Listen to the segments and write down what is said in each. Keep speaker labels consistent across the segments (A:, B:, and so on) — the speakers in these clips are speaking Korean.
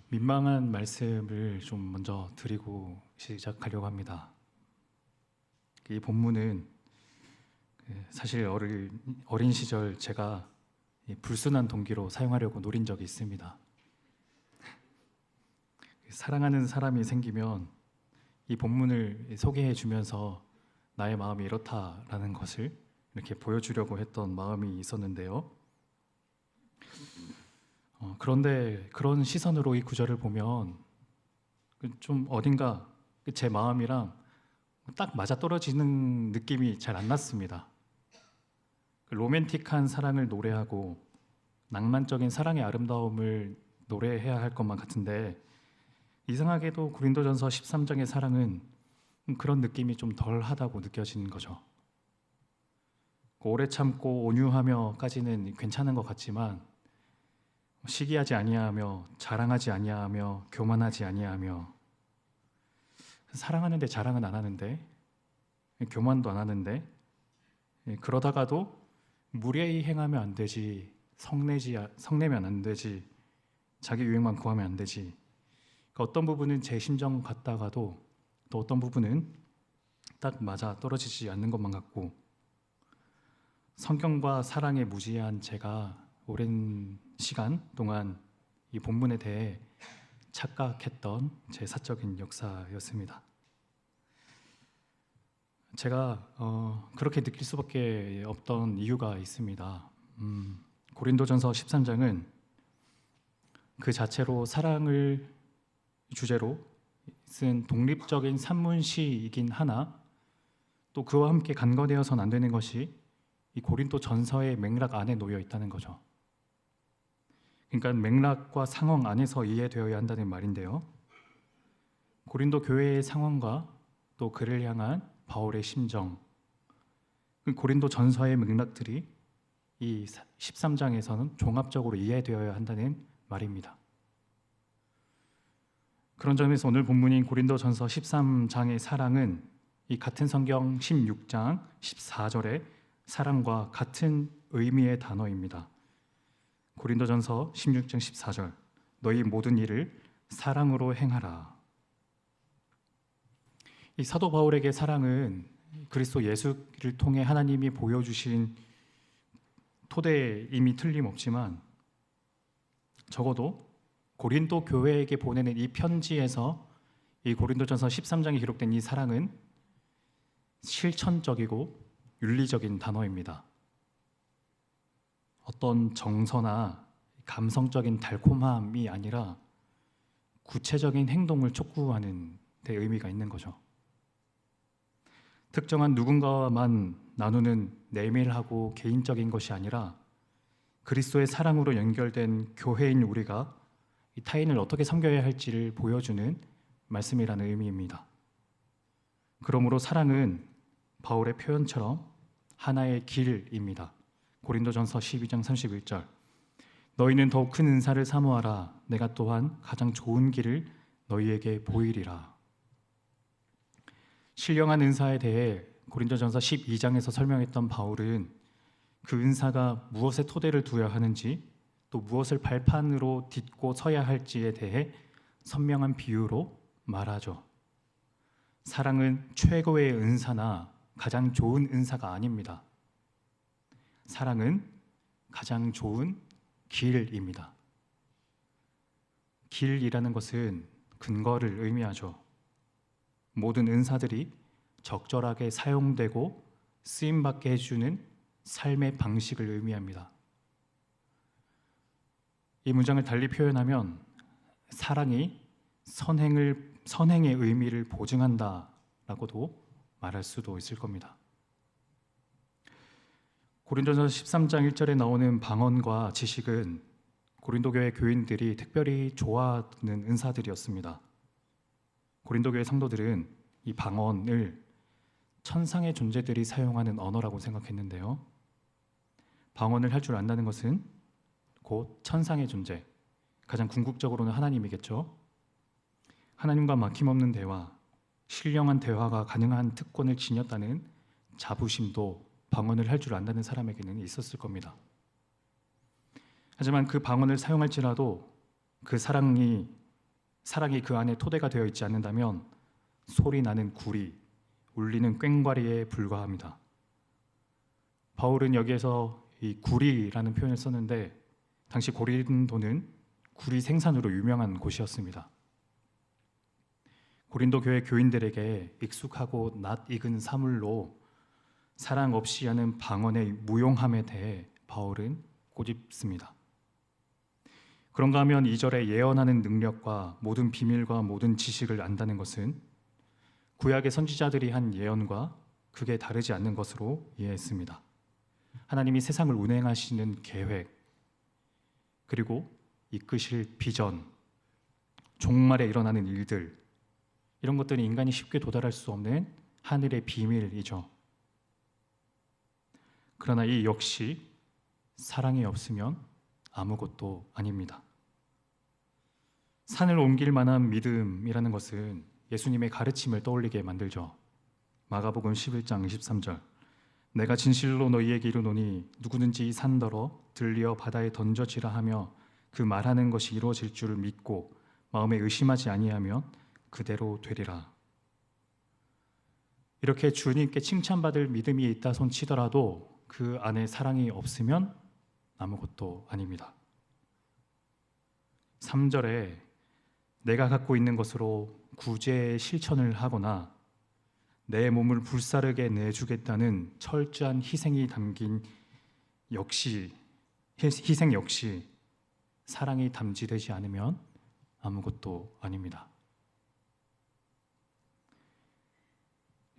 A: 민망한 말씀을 좀 먼저 드리고 시작하려고 합니다. 이 본문은 사실 어린 시절 제가 불순한 동기로 사용하려고 노린 적이 있습니다. 사랑하는 사람이 생기면 이 본문을 소개해 주면서 나의 마음이 이렇다라는 것을 이렇게 보여주려고 했던 마음이 있었는데요. 그런데 그런 시선으로 이 구절을 보면 좀 어딘가 제 마음이랑 딱 맞아떨어지는 느낌이 잘 안 났습니다. 로맨틱한 사랑을 노래하고 낭만적인 사랑의 아름다움을 노래해야 할 것만 같은데 이상하게도 고린도전서 13장의 사랑은 그런 느낌이 좀 덜하다고 느껴지는 거죠. 오래 참고 온유하며까지는 괜찮은 것 같지만 시기하지 아니하며 자랑하지 아니하며 교만하지 아니하며 사랑하는데 자랑은 안 하는데 교만도 안 하는데 그러다가도 무례히 행하면 안 되지 성내면 안 되지 자기 유익만 구하면 안 되지 어떤 부분은 제 심정 같다가도 또 어떤 부분은 딱 맞아 떨어지지 않는 것만 같고 성경과 사랑에 무지한 제가 오랜 시간 동안 이 본문에 대해 착각했던 제 사적인 역사였습니다. 제가 그렇게 느낄 수밖에 없던 이유가 있습니다. 고린도전서 13장은 그 자체로 사랑을 주제로 쓴 독립적인 산문시이긴 하나 또 그와 함께 간과되어서는 안 되는 것이 이 고린도 전서의 맥락 안에 놓여 있다는 거죠. 그러니까 맥락과 상황 안에서 이해되어야 한다는 말인데요. 고린도 교회의 상황과 또 그를 향한 바울의 심정, 고린도 전서의 맥락들이 이 13장에서는 종합적으로 이해되어야 한다는 말입니다. 그런 점에서 오늘 본문인 고린도전서 13장의 사랑은 이 같은 성경 16장 14절의 사랑과 같은 의미의 단어입니다. 고린도전서 16장 14절 너희 모든 일을 사랑으로 행하라. 이 사도 바울에게 사랑은 그리스도 예수를 통해 하나님이 보여주신 토대임이 틀림없지만 적어도 고린도 교회에게 보내는 이 편지에서 이 고린도전서 13장에 기록된 이 사랑은 실천적이고 윤리적인 단어입니다. 어떤 정서나 감성적인 달콤함이 아니라 구체적인 행동을 촉구하는 데 의미가 있는 거죠. 특정한 누군가만 나누는 내밀하고 개인적인 것이 아니라 그리스도의 사랑으로 연결된 교회인 우리가 이 타인을 어떻게 섬겨야 할지를 보여주는 말씀이라는 의미입니다. 그러므로 사랑은 바울의 표현처럼 하나의 길입니다. 고린도전서 12장 31절 너희는 더욱 큰 은사를 사모하라 내가 또한 가장 좋은 길을 너희에게 보이리라. 신령한 은사에 대해 고린도전서 12장에서 설명했던 바울은 그 은사가 무엇에 토대를 두어야 하는지 또 무엇을 발판으로 딛고 서야 할지에 대해 선명한 비유로 말하죠. 사랑은 최고의 은사나 가장 좋은 은사가 아닙니다. 사랑은 가장 좋은 길입니다. 길이라는 것은 근거를 의미하죠. 모든 은사들이 적절하게 사용되고 쓰임받게 해주는 삶의 방식을 의미합니다. 이 문장을 달리 표현하면 사랑이 선행의 의미를 보증한다라고도 말할 수도 있을 겁니다. 고린도전서 13장 1절에 나오는 방언과 지식은 고린도 교회 교인들이 특별히 좋아하는 은사들이었습니다. 고린도 교회 성도들은 이 방언을 천상의 존재들이 사용하는 언어라고 생각했는데요. 방언을 할 줄 안다는 것은 곧 천상의 존재, 가장 궁극적으로는 하나님이겠죠. 하나님과 막힘없는 대화, 신령한 대화가 가능한 특권을 지녔다는 자부심도 방언을 할 줄 안다는 사람에게는 있었을 겁니다. 하지만 그 방언을 사용할지라도 그 사랑이 사랑이 그 안에 토대가 되어 있지 않는다면 소리 나는 구리, 울리는 꽹과리에 불과합니다. 바울은 여기에서 이 구리라는 표현을 썼는데 당시 고린도는 구리 생산으로 유명한 곳이었습니다. 고린도 교회 교인들에게 익숙하고 낯익은 사물로 사랑 없이 하는 방언의 무용함에 대해 바울은 꼬집습니다. 그런가 하면 2절에 예언하는 능력과 모든 비밀과 모든 지식을 안다는 것은 구약의 선지자들이 한 예언과 크게 다르지 않는 것으로 이해했습니다. 하나님이 세상을 운행하시는 계획, 그리고 이끄실 비전, 종말에 일어나는 일들, 이런 것들이 인간이 쉽게 도달할 수 없는 하늘의 비밀이죠. 그러나 이 역시 사랑이 없으면 아무것도 아닙니다. 산을 옮길 만한 믿음이라는 것은 예수님의 가르침을 떠올리게 만들죠. 마가복음 11장 23절, 내가 진실로 너희에게 이르노니 누구든지 이 산더러 들리어 바다에 던져지라 하며 그 말하는 것이 이루어질 줄을 믿고 마음에 의심하지 아니하면 그대로 되리라. 이렇게 주님께 칭찬받을 믿음이 있다 손치더라도 그 안에 사랑이 없으면 아무것도 아닙니다. 3절에 내가 갖고 있는 것으로 구제의 실천을 하거나 내 몸을 불사르게 내주겠다는 철저한 희생이 담긴 희생 역시 사랑이 담지되지 않으면 아무것도 아닙니다.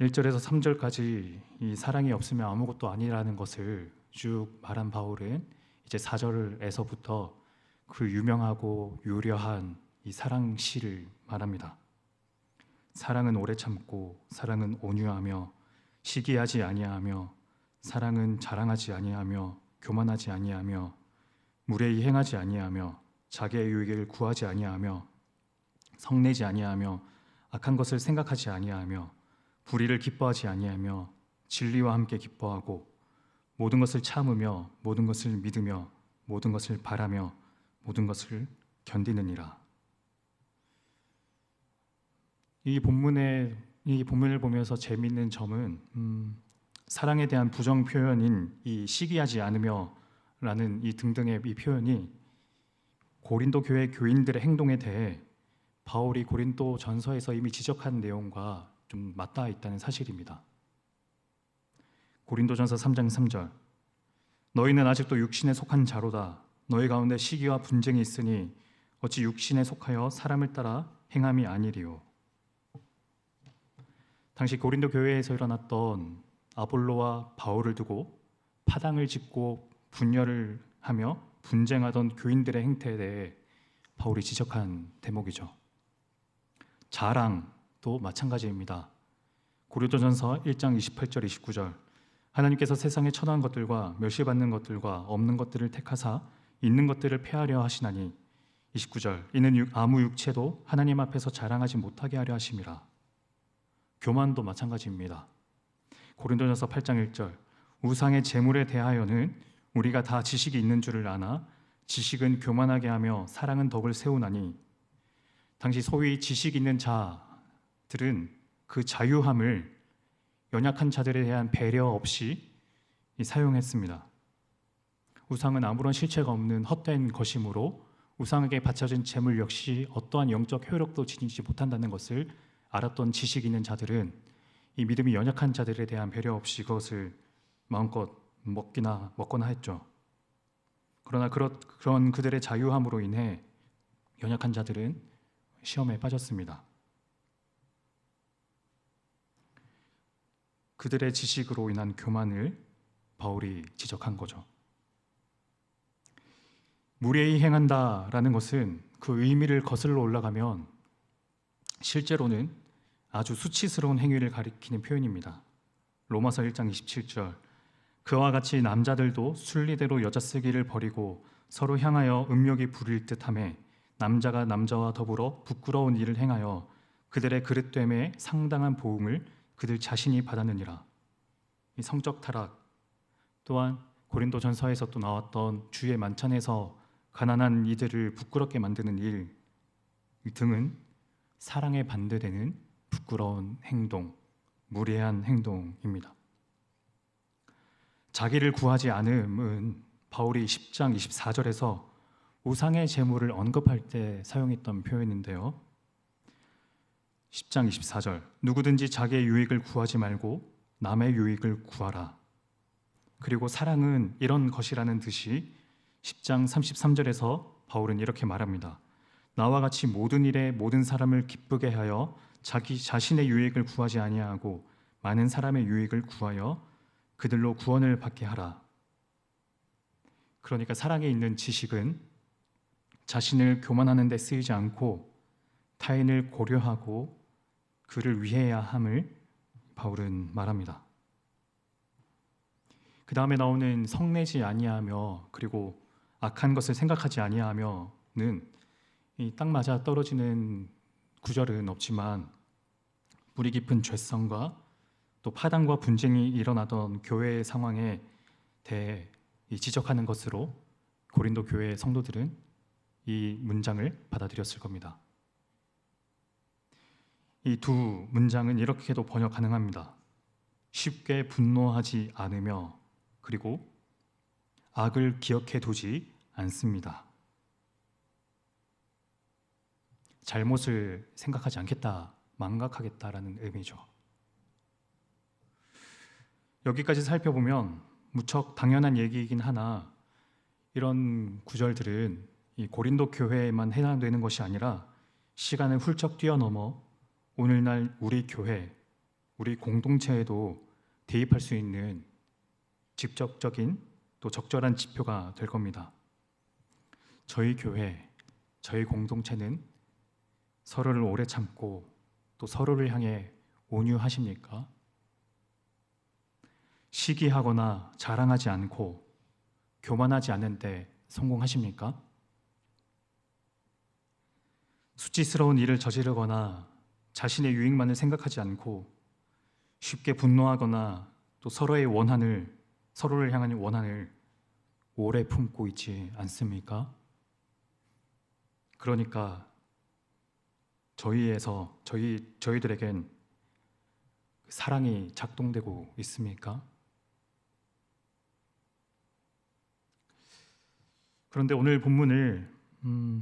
A: 1절에서 3절까지 이 사랑이 없으면 아무것도 아니라는 것을 쭉 말한 바울은 이제 4절에서부터 그 유명하고 요려한 이 사랑 시를 말합니다. 사랑은 오래 참고 사랑은 온유하며 시기하지 아니하며 사랑은 자랑하지 아니하며 교만하지 아니하며 무례히 행하지 아니하며 자기의 유익을 구하지 아니하며 성내지 아니하며 악한 것을 생각하지 아니하며 불의를 기뻐하지 아니하며 진리와 함께 기뻐하고 모든 것을 참으며 모든 것을 믿으며 모든 것을 바라며 모든 것을 견디느니라. 이 본문을 보면서 재미있는 점은 사랑에 대한 부정 표현인 이 시기하지 않으며라는 이 등등의 이 표현이 고린도 교회 교인들의 행동에 대해 바울이 고린도 전서에서 이미 지적한 내용과 좀 맞닿아 있다는 사실입니다. 고린도전서 3장 3절, 너희는 아직도 육신에 속한 자로다. 너희 가운데 시기와 분쟁이 있으니 어찌 육신에 속하여 사람을 따라 행함이 아니리요. 당시 고린도 교회에서 일어났던 아볼로와 바울을 두고 파당을 짓고 분열을 하며 분쟁하던 교인들의 행태에 대해 바울이 지적한 대목이죠. 자랑도 마찬가지입니다. 고린도전서 1장 28절 29절, 하나님께서 세상에 천한 것들과 멸시받는 것들과 없는 것들을 택하사 있는 것들을 폐하려 하시나니 29절, 이는 아무 육체도 하나님 앞에서 자랑하지 못하게 하려 하심이라. 교만도 마찬가지입니다. 고린도전서 8장 1절, 우상의 재물에 대하여는 우리가 다 지식이 있는 줄을 아나 지식은 교만하게 하며 사랑은 덕을 세우나니. 당시 소위 지식 있는 자들은 그 자유함을 연약한 자들에 대한 배려 없이 사용했습니다. 우상은 아무런 실체가 없는 헛된 것이므로 우상에게 바쳐진 재물 역시 어떠한 영적 효력도 지니지 못한다는 것을 알았던 지식 있는 자들은 이 믿음이 연약한 자들에 대한 배려 없이 그것을 마음껏 먹거나 했죠. 그러나 그런 그들의 자유함으로 인해 연약한 자들은 시험에 빠졌습니다. 그들의 지식으로 인한 교만을 바울이 지적한 거죠. 무례히 행한다라는 것은 그 의미를 거슬러 올라가면 실제로는 아주 수치스러운 행위를 가리키는 표현입니다. 로마서 1장 27절, 그와 같이 남자들도 순리대로 여자 쓰기를 버리고 서로 향하여 음욕이 부릴 듯하며 남자가 남자와 더불어 부끄러운 일을 행하여 그들의 그릇됨에 상당한 보응을 그들 자신이 받았느니라. 이 성적 타락 또한 고린도전서에서 또 나왔던 주의 만찬에서 가난한 이들을 부끄럽게 만드는 일, 등은 사랑에 반대되는 부끄러운 행동, 무례한 행동입니다. 자기를 구하지 않음은 바울이 10장 24절에서 우상의 제물을 언급할 때 사용했던 표현인데요. 10장 24절, 누구든지 자기의 유익을 구하지 말고 남의 유익을 구하라. 그리고 사랑은 이런 것이라는 듯이 10장 33절에서 바울은 이렇게 말합니다. 나와 같이 모든 일에 모든 사람을 기쁘게 하여 자기 자신의 유익을 구하지 아니하고 많은 사람의 유익을 구하여 그들로 구원을 받게 하라. 그러니까 사랑에 있는 지식은 자신을 교만하는 데 쓰이지 않고 타인을 고려하고 그를 위해야 함을 바울은 말합니다. 그 다음에 나오는 성내지 아니하며 그리고 악한 것을 생각하지 아니하며는 딱 맞아 떨어지는 구절은 없지만 뿌리 깊은 죄성과 또 파당과 분쟁이 일어나던 교회의 상황에 대해 지적하는 것으로 고린도 교회의 성도들은 이 문장을 받아들였을 겁니다. 이 두 문장은 이렇게도 번역 가능합니다. 쉽게 분노하지 않으며 그리고 악을 기억해 두지 않습니다. 잘못을 생각하지 않겠다, 망각하겠다라는 의미죠. 여기까지 살펴보면 무척 당연한 얘기이긴 하나 이런 구절들은 이 고린도 교회에만 해당되는 것이 아니라 시간을 훌쩍 뛰어넘어 오늘날 우리 교회, 우리 공동체에도 대입할 수 있는 직접적인 또 적절한 지표가 될 겁니다. 저희 교회, 저희 공동체는 서로를 오래 참고 또 서로를 향해 온유하십니까? 시기하거나 자랑하지 않고 교만하지 않는데 성공하십니까? 수치스러운 일을 저지르거나 자신의 유익만을 생각하지 않고 쉽게 분노하거나 또 서로를 향한 원한을 오래 품고 있지 않습니까? 그러니까 저희들에겐 사랑이 작동되고 있습니까? 그런데 오늘 본문을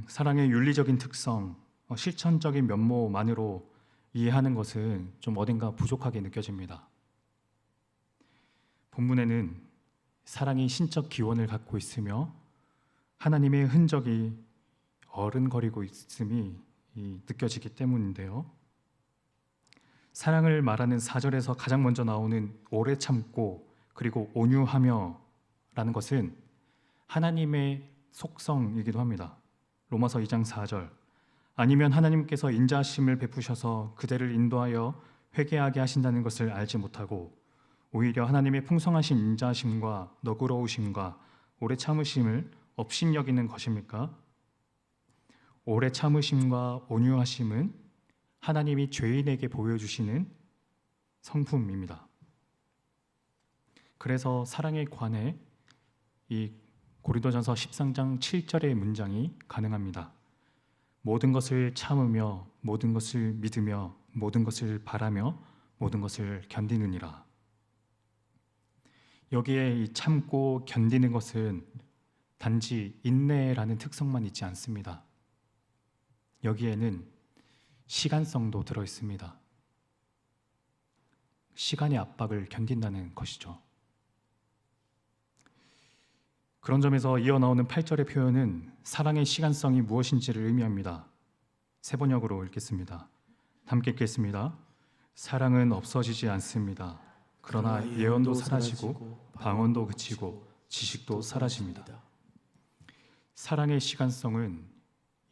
A: 사랑의 윤리적인 특성, 실천적인 면모만으로 이해하는 것은 좀 어딘가 부족하게 느껴집니다. 본문에는 사랑이 신적 기원을 갖고 있으며 하나님의 흔적이 어른거리고 있음이 느껴지기 때문인데요. 사랑을 말하는 4절에서 가장 먼저 나오는 오래 참고 그리고 온유하며 라는 것은 하나님의 속성이기도 합니다. 로마서 2장 4절, 아니면 하나님께서 인자하심을 베푸셔서 그대를 인도하여 회개하게 하신다는 것을 알지 못하고 오히려 하나님의 풍성하신 인자하심과 너그러우심과 오래 참으심을 업신여기는 것입니까? 오래 참으심과 온유하심은 하나님이 죄인에게 보여주시는 성품입니다. 그래서 사랑에 관해 이 고린도전서 13장 7절의 문장이 가능합니다. 모든 것을 참으며 모든 것을 믿으며 모든 것을 바라며 모든 것을 견디느니라. 여기에 이 참고 견디는 것은 단지 인내라는 특성만 있지 않습니다. 여기에는 시간성도 들어 있습니다. 시간의 압박을 견딘다는 것이죠. 그런 점에서 이어 나오는 8절의 표현은 사랑의 시간성이 무엇인지를 의미합니다. 세 번역으로 읽겠습니다. 함께 읽겠습니다. 사랑은 없어지지 않습니다. 그러나 예언도 사라지고 방언도 그치고 지식도 사라집니다. 사랑의 시간성은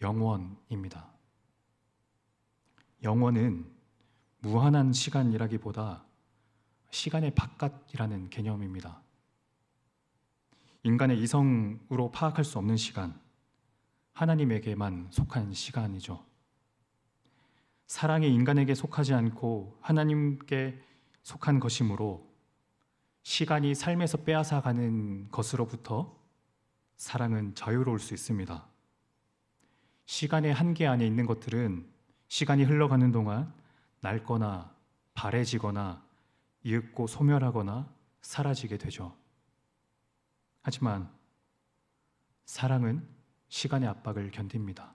A: 영원입니다. 영원은 무한한 시간이라기보다 시간의 바깥이라는 개념입니다. 인간의 이성으로 파악할 수 없는 시간, 하나님에게만 속한 시간이죠. 사랑이 인간에게 속하지 않고 하나님께 속한 것이므로 시간이 삶에서 빼앗아가는 것으로부터 사랑은 자유로울 수 있습니다. 시간의 한계 안에 있는 것들은 시간이 흘러가는 동안 낡거나 바래지거나 이윽고 소멸하거나 사라지게 되죠. 하지만 사랑은 시간의 압박을 견딥니다.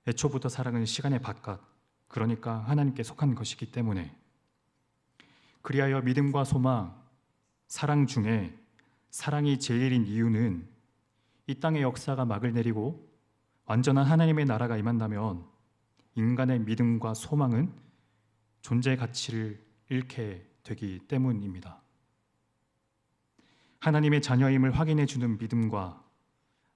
A: 애초부터 사랑은 시간의 바깥, 그러니까 하나님께 속한 것이기 때문에 그리하여 믿음과 소망, 사랑 중에 사랑이 제일인 이유는 이 땅의 역사가 막을 내리고 완전한 하나님의 나라가 임한다면 인간의 믿음과 소망은 존재의 가치를 잃게 되기 때문입니다. 하나님의 자녀임을 확인해 주는 믿음과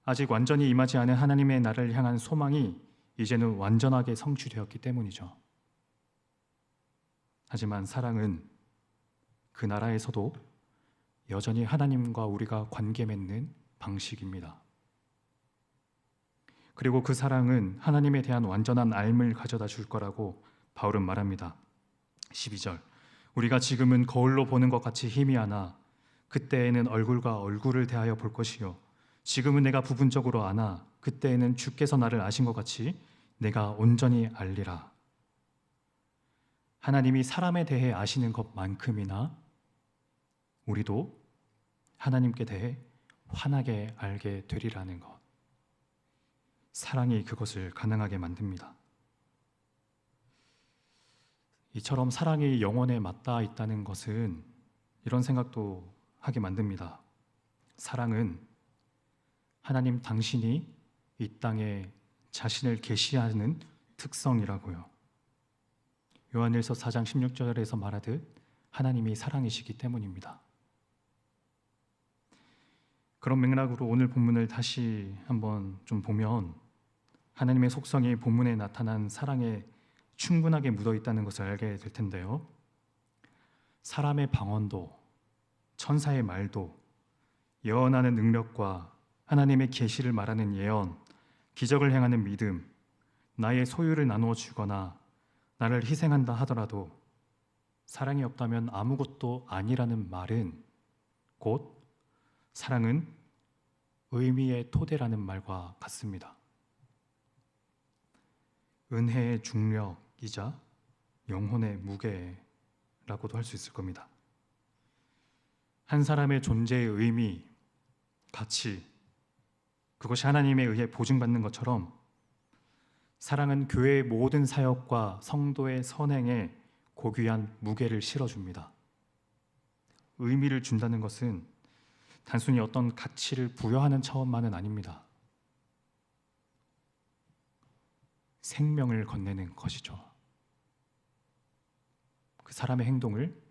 A: 아직 완전히 임하지 않은 하나님의 나라를 향한 소망이 이제는 완전하게 성취되었기 때문이죠. 하지만 사랑은 그 나라에서도 여전히 하나님과 우리가 관계 맺는 방식입니다. 그리고 그 사랑은 하나님에 대한 완전한 알을 가져다 줄 거라고 바울은 말합니다. 12절, 우리가 지금은 거울로 보는 것 같이 희미하나 그때에는 얼굴과 얼굴을 대하여 볼 것이요 지금은 내가 부분적으로 아나 그때에는 주께서 나를 아신 것 같이 내가 온전히 알리라. 하나님이 사람에 대해 아시는 것만큼이나 우리도 하나님께 대해 환하게 알게 되리라는 것. 사랑이 그것을 가능하게 만듭니다. 이처럼 사랑이 영혼에 맞닿아 있다는 것은 이런 생각도 하게 만듭니다. 사랑은 하나님 당신이 이 땅에 자신을 계시하는 특성이라고요. 요한일서 4장 16절에서 말하듯 하나님이 사랑이시기 때문입니다. 그런 맥락으로 오늘 본문을 다시 한번 좀 보면 하나님의 속성이 본문에 나타난 사랑에 충분하게 묻어 있다는 것을 알게 될 텐데요. 사람의 방언도 천사의 말도 예언하는 능력과 하나님의 계시를 말하는 예언, 기적을 행하는 믿음, 나의 소유를 나누어 주거나 나를 희생한다 하더라도 사랑이 없다면 아무것도 아니라는 말은 곧 사랑은 의미의 토대라는 말과 같습니다. 은혜의 중력이자 영혼의 무게라고도 할 수 있을 겁니다. 한 사람의 존재의 의미, 가치, 그것이 하나님에 의해 보증받는 것처럼 사랑은 교회의 모든 사역과 성도의 선행에 고귀한 무게를 실어줍니다. 의미를 준다는 것은 단순히 어떤 가치를 부여하는 차원만은 아닙니다. 생명을 건네는 것이죠. 그 사람의 행동을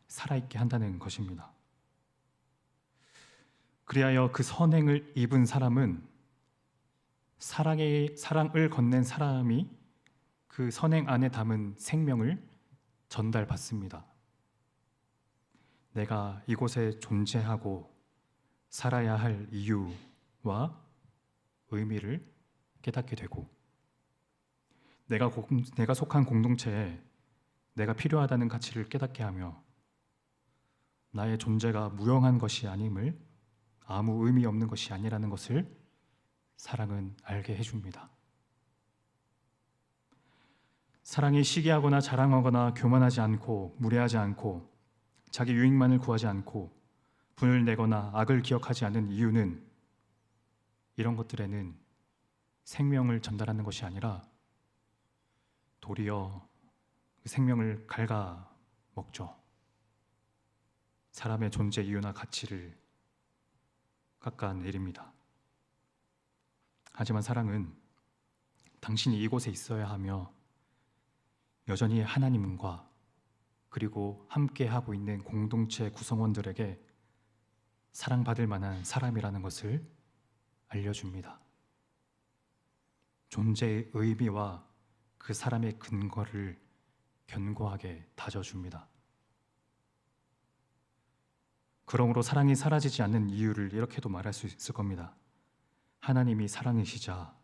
A: 살아있게 한다는 것입니다. 그리하여 그 선행을 입은 사람은 사랑을 건넨 사람이 그 선행 안에 담은 생명을 전달받습니다. 내가 이곳에 존재하고 살아야 할 이유와 의미를 깨닫게 되고 내가 속한 공동체에 내가 필요하다는 가치를 깨닫게 하며 나의 존재가 무용한 것이 아님을 아무 의미 없는 것이 아니라는 것을 사랑은 알게 해줍니다. 사랑이 시기하거나 자랑하거나 교만하지 않고 무례하지 않고 자기 유익만을 구하지 않고 분을 내거나 악을 기억하지 않는 이유는 이런 것들에는 생명을 전달하는 것이 아니라 도리어 그 생명을 갉아먹죠. 사람의 존재 이유나 가치를 깎아내립니다. 하지만 사랑은 당신이 이곳에 있어야 하며 여전히 하나님과 그리고 함께하고 있는 공동체 구성원들에게 사랑받을 만한 사람이라는 것을 알려줍니다. 존재의 의미와 그 사람의 근거를 견고하게 다져줍니다. 그러므로 사랑이 사라지지 않는 이유를 이렇게도 말할 수 있을 겁니다. 하나님이 사랑이시자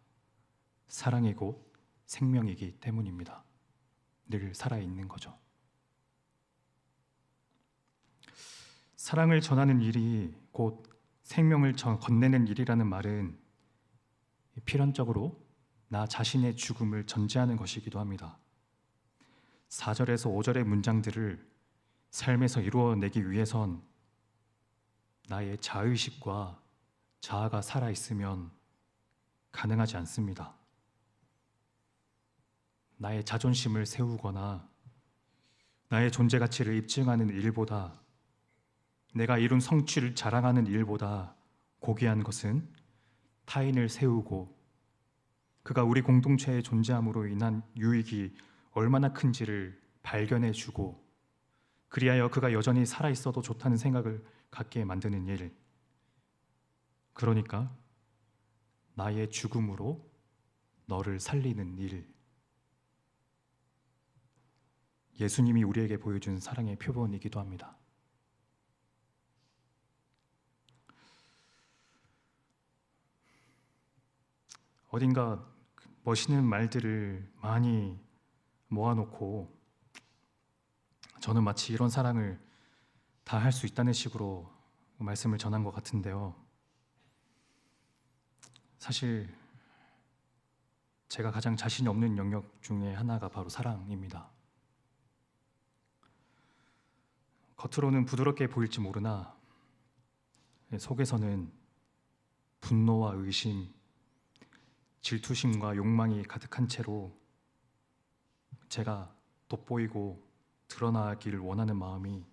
A: 사랑이 곧 생명이기 때문입니다. 늘 살아있는 거죠. 사랑을 전하는 일이 곧 생명을 건네는 일이라는 말은 필연적으로 나 자신의 죽음을 전제하는 것이기도 합니다. 4절에서 5절의 문장들을 삶에서 이루어내기 위해선 나의 자의식과 자아가 살아있으면 가능하지 않습니다. 나의 자존심을 세우거나 나의 존재 가치를 입증하는 일보다, 내가 이룬 성취를 자랑하는 일보다 고귀한 것은 타인을 세우고 그가 우리 공동체에 존재함으로 인한 유익이 얼마나 큰지를 발견해주고, 그리하여 그가 여전히 살아있어도 좋다는 생각을 갖게 만드는 일, 그러니까 나의 죽음으로 너를 살리는 일, 예수님이 우리에게 보여준 사랑의 표본이기도 합니다. 어딘가 멋있는 말들을 많이 모아놓고 저는 마치 이런 사랑을 다 할 수 있다는 식으로 말씀을 전한 것 같은데요. 사실 제가 가장 자신이 없는 영역 중에 하나가 바로 사랑입니다. 겉으로는 부드럽게 보일지 모르나 속에서는 분노와 의심, 질투심과 욕망이 가득한 채로 제가 돋보이고 드러나기를 원하는 마음이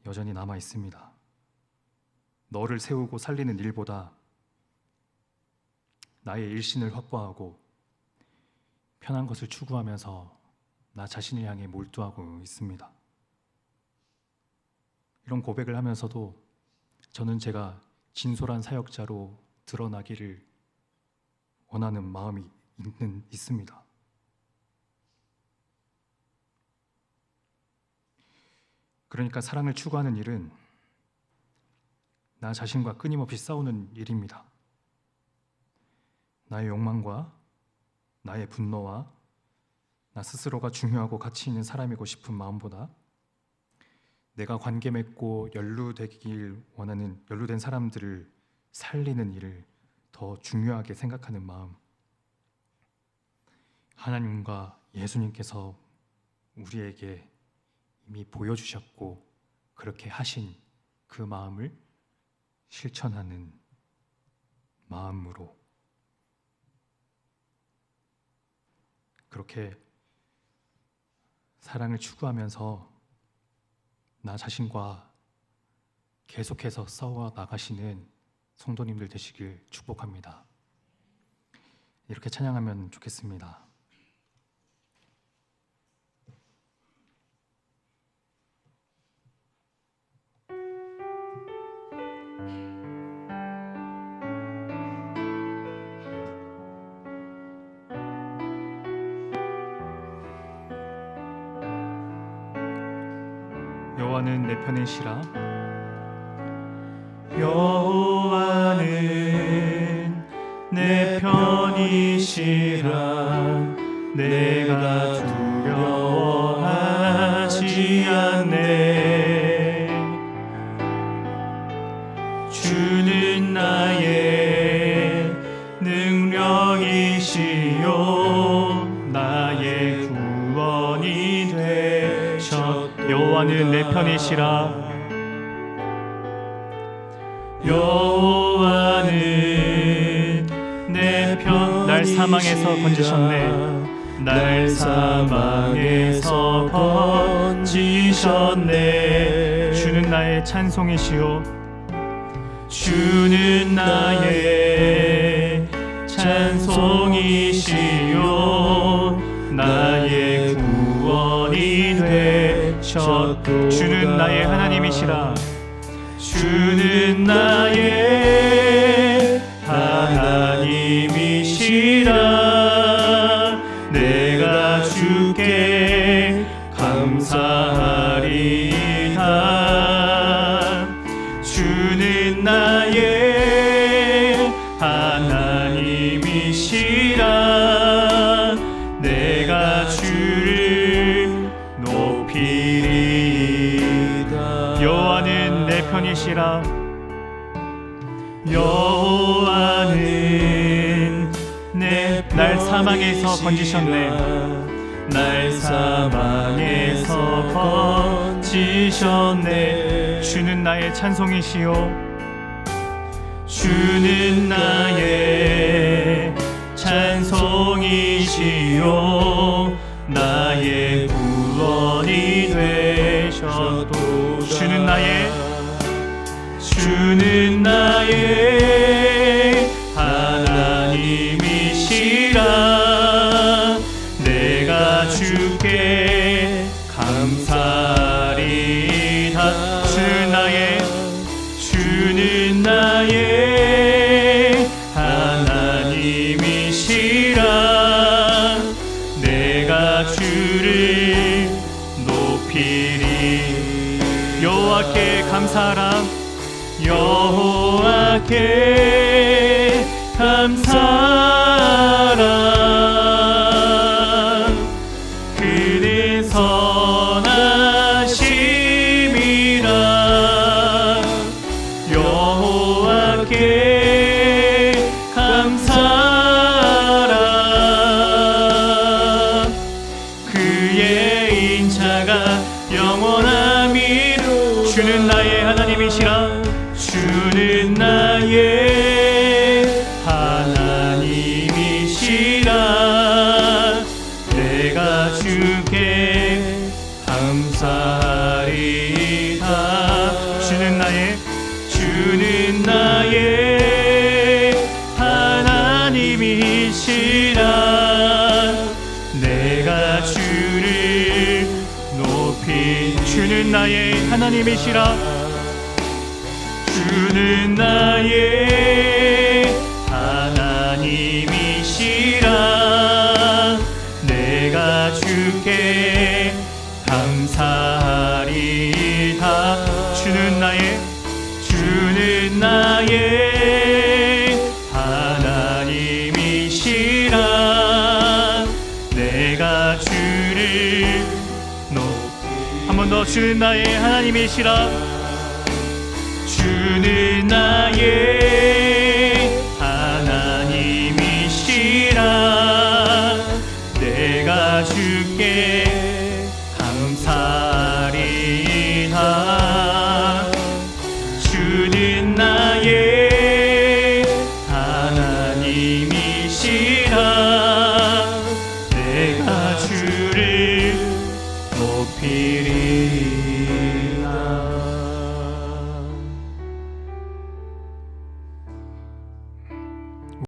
A: 여전히 남아 있습니다. 너를 세우고 살리는 일보다 나의 일신을 확보하고 편한 것을 추구하면서 나 자신을 향해 몰두하고 있습니다. 이런 고백을 하면서도 저는 제가 진솔한 사역자로 드러나기를 원하는 마음이 있습니다. 그러니까 사랑을 추구하는 일은 나 자신과 끊임없이 싸우는 일입니다. 나의 욕망과 나의 분노와 나 스스로가 중요하고 가치 있는 사람이고 싶은 마음보다 내가 관계 맺고 연루된 사람들을 살리는 일을 더 중요하게 생각하는 마음, 하나님과 예수님께서 우리에게 이미 보여주셨고 그렇게 하신 그 마음을 실천하는 마음으로 그렇게 사랑을 추구하면서 나 자신과 계속해서 싸워 나가시는 성도님들 되시길 축복합니다. 이렇게 찬양하면 좋겠습니다. 여호와는 내 편이시라.
B: 여호와는 내 편이시라. 내가 두려워하지 않네. 주는 나의 능력이시요 나의 구원이 되셨도다.
A: 여호와는 내 편이시라.
B: 여호와는 내 편이시라.
A: 날 사망에서 건지셨네.
B: 날 사망에서 건지셨네.
A: 주는 나의 찬송이시요
B: 주는 나의 찬송이시요 나의 구원이 되셨도다.
A: 주는 나의 하나님이시라.
B: 주는 나의 하나님이시라. 내가 주께 감사하리이다. 주는 나의 하나님이시라. 내가 주를 높이리이다.
A: 여호와는 내 편이시라.
B: 여호와는
A: 날 사망에서 건지셨네.
B: 날 사망에서 건지셨네.
A: 주는 나의 찬송이시요
B: 주는 나의 찬송이시요 나의 구원이 되셨도다. 주는 나의 하나님이시라. 내가 주께 감사리다. 주는 나의 하나님이시라. 내가 주를 높이리.
A: 여호와께 감사하라.
B: 여호와께 감사하라. 그는 선하심이라. 여호와께 감사하라. 그의 인자가 영원함이로. 주는 나의 하나님이시라. 주는 나의 하나님이시라. 내가 주께 감사하리다.
A: 주는
B: 나의 하나님이시라. 내가 주를 높이.
A: 주는 나의 하나님이시라.
B: 주는 나의 하나님이시라. 내가 주께 감사하리다.
A: 주는
B: 나의 하나님이시라. 내가 주를 높이.
A: 한 번 더. 주는 나의 하나님이시라.
B: 주는 나의 하나님이시라. 내가 주께 감사하리다. 주는 나의 하나님이시라.